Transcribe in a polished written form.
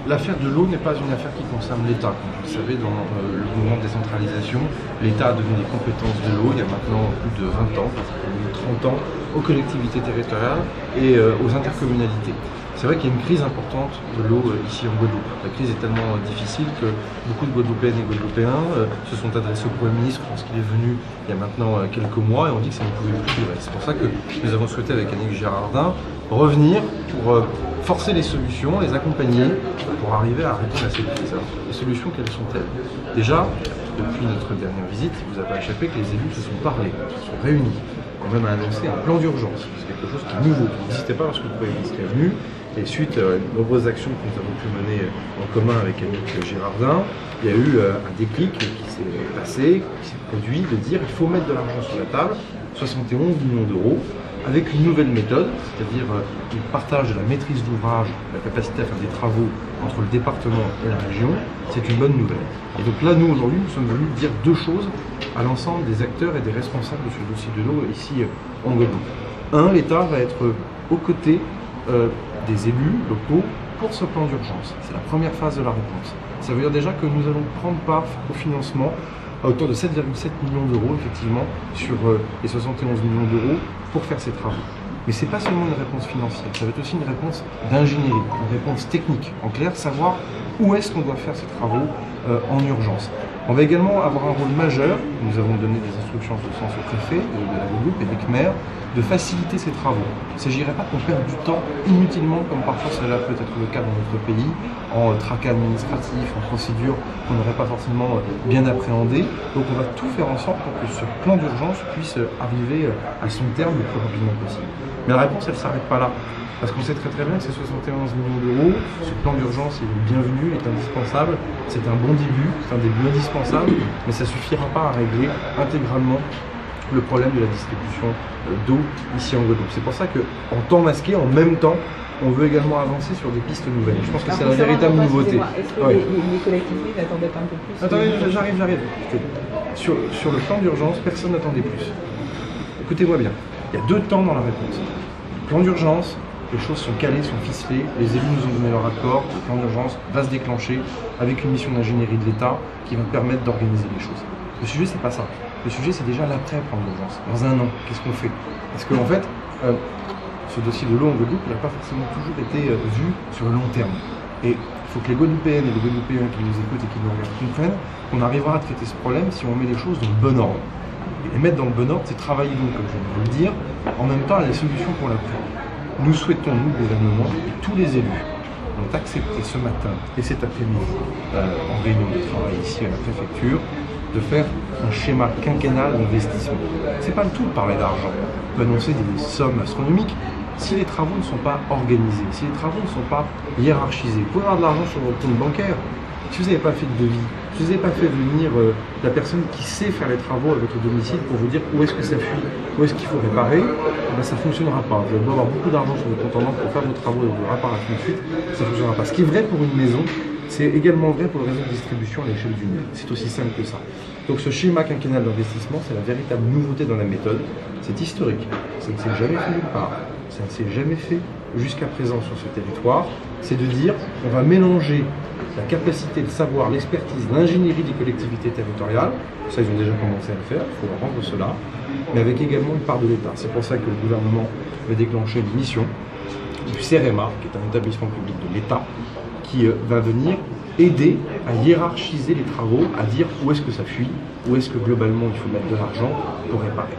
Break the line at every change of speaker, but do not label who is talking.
L'affaire de l'eau n'est pas une affaire qui concerne l'État. Comme vous le savez, dans le mouvement de décentralisation, l'État a donné des compétences de l'eau il y a maintenant plus de 20 ans, plus de 30 ans, aux collectivités territoriales et aux intercommunalités. C'est vrai qu'il y a une crise importante de l'eau ici en Guadeloupe. La crise est tellement difficile que beaucoup de Guadeloupéennes et Guadeloupéens se sont adressés au Premier ministre lorsqu'il est venu il y a maintenant quelques mois et ont dit que ça ne pouvait plus durer. C'est pour ça que nous avons souhaité avec Annick Girardin revenir pour forcer les solutions, les accompagner pour arriver à répondre à cette crise. Alors, les solutions, quelles sont-elles? Déjà, depuis notre dernière visite, il vous a pas échappé que les élus se sont parlé, se sont réunis, ont même annoncé un plan d'urgence. C'est quelque chose qui est nouveau, qui n'existait pas lorsque le Premier ministre est venu. Et suite à de nombreuses actions que nous avons pu mener en commun avec Annick Girardin, il y a eu un déclic qui s'est passé, qui s'est produit, de dire qu'il faut mettre de l'argent sur la table, 71 millions d'euros, avec une nouvelle méthode, c'est-à-dire le partage de la maîtrise d'ouvrage, la capacité à faire des travaux entre le département et la région, c'est une bonne nouvelle. Et donc là, nous, aujourd'hui, nous sommes venus dire deux choses à l'ensemble des acteurs et des responsables de ce dossier de l'eau ici en Guadeloupe. Un, l'État va être aux côtés des élus locaux pour ce plan d'urgence. C'est la première phase de la réponse. Ça veut dire déjà que nous allons prendre part au financement à hauteur de 7,7 millions d'euros, effectivement, sur les 71 millions d'euros pour faire ces travaux. Mais ce n'est pas seulement une réponse financière, ça va être aussi une réponse d'ingénierie, une réponse technique. En clair, savoir où est-ce qu'on doit faire ces travaux en urgence. On va également avoir un rôle majeur, nous avons donné des instructions en ce sens au préfet de la Guadeloupe et des CMER, de faciliter ces travaux. Il ne s'agirait pas qu'on perde du temps inutilement, comme parfois cela peut être le cas dans notre pays, en tracas administratifs, en procédures qu'on n'aurait pas forcément bien appréhendées. Donc on va tout faire en sorte pour que ce plan d'urgence puisse arriver à son terme le plus rapidement possible. Mais la réponse, elle ne s'arrête pas là. Parce qu'on sait très bien que ces 71 millions d'euros, ce plan d'urgence est bienvenu, est indispensable, c'est un bon début, c'est un début indispensable, mais ça ne suffira pas à régler intégralement le problème de la distribution d'eau ici en Guadeloupe. C'est pour ça qu'en temps masqué, en même temps, on veut également avancer sur des pistes nouvelles. Je pense que c'est la véritable nouveauté.
Est-ce que les collectivités n'attendaient pas un peu plus?
Attendez, j'arrive. Sur le plan d'urgence, personne n'attendait plus. Écoutez-moi bien, il y a deux temps dans la réponse. Le plan d'urgence, les choses sont calées, sont ficelées, les élus nous ont donné leur accord, le plan d'urgence va se déclencher avec une mission d'ingénierie de l'État qui va permettre d'organiser les choses. Le sujet, c'est pas ça. Le sujet, c'est déjà l'après-plan d'urgence. Dans un an, qu'est-ce qu'on fait? Parce qu'en fait, ce dossier de l'eau en Guadeloupe n'a pas forcément toujours été vu sur le long terme. Et il faut que les Guadeloupéennes et les Guadeloupéens qui nous écoutent et qui nous regardent comprennent qu'on arrivera à traiter ce problème si on met les choses dans le bon ordre. Et les mettre dans le bon ordre, c'est travailler donc, comme je viens de vous le dire, en même temps à la solution pour l'après. Nous souhaitons, nous, gouvernement, et tous les élus ont accepté ce matin et cet après-midi, en réunion de travail ici à la préfecture, de faire un schéma quinquennal d'investissement. C'est pas le tout de parler d'argent. On peut annoncer des sommes astronomiques. Si les travaux ne sont pas organisés, si les travaux ne sont pas hiérarchisés, vous pouvez avoir de l'argent sur votre compte bancaire. Si vous n'avez pas fait de devis, si vous n'avez pas fait venir la personne qui sait faire les travaux à votre domicile pour vous dire où est-ce que ça fuit, où est-ce qu'il faut réparer, ben ça ne fonctionnera pas. Vous allez avoir beaucoup d'argent sur votre compte en banque pour faire vos travaux et vos réparations de suite, ça ne fonctionnera pas. Ce qui est vrai pour une maison, c'est également vrai pour le réseau de distribution à l'échelle du monde. C'est aussi simple que ça. Donc ce schéma quinquennal d'investissement, c'est la véritable nouveauté dans la méthode. C'est historique. Ça ne s'est jamais fait nulle part. Ça ne s'est jamais fait jusqu'à présent sur ce territoire. C'est de dire qu'on va mélanger la capacité de savoir, l'expertise, l'ingénierie des collectivités territoriales. Ça, ils ont déjà commencé à le faire. Il faut leur rendre cela. Mais avec également une part de l'État. C'est pour ça que le gouvernement va déclencher une mission du CEREMA, qui est un établissement public de l'État, qui va venir aider à hiérarchiser les travaux, à dire où est-ce que ça fuit, où est-ce que globalement il faut mettre de l'argent pour réparer.